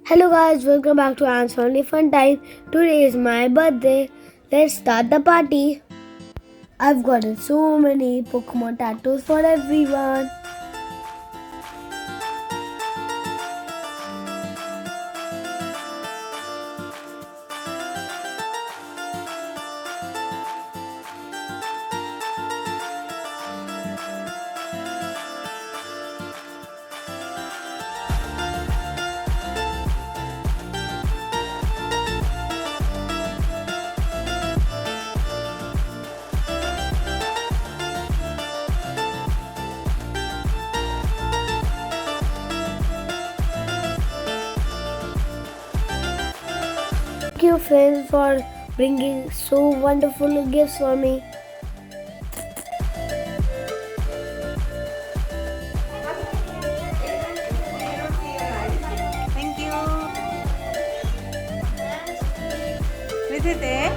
Hello guys, welcome back to Ayyaan's Only Fun Time. Today is my birthday. Let's start the party. I've gotten so many Pokemon tattoos for everyone. Thank you friends for bringing so wonderful gifts for me. Thank you. Visit it.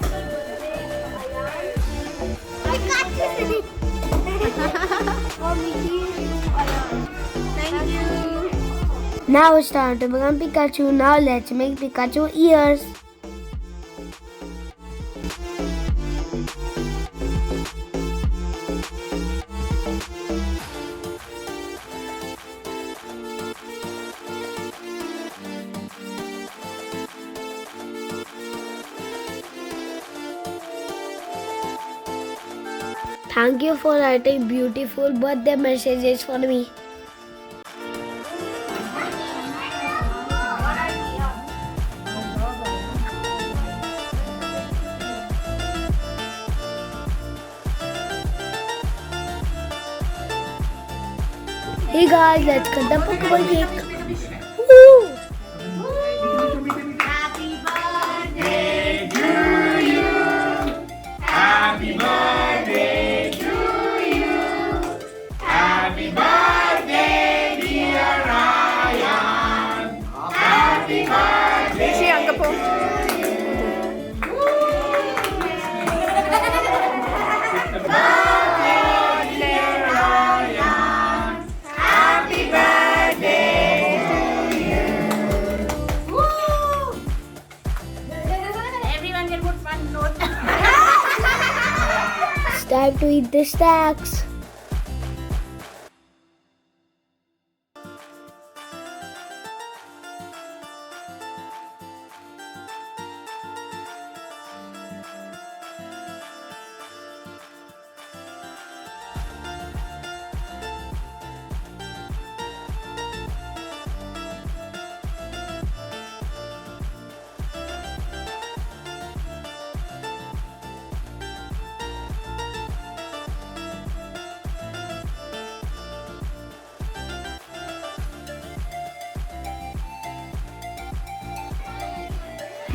Thank you. Now it's time to become Pikachu. Now let's make Pikachu ears. Thank you for writing beautiful birthday messages for me. Hey guys, let's cut the Pokemon cake. Woo! Happy birthday to you. Happy birthday to you. Happy birthday, dear Ayaan. Happy birthday. Si Angga po. It's time to eat the stacks.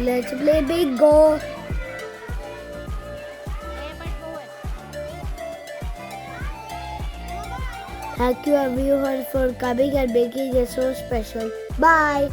Let's play bingo. Thank you everyone for coming and making it so special. Bye.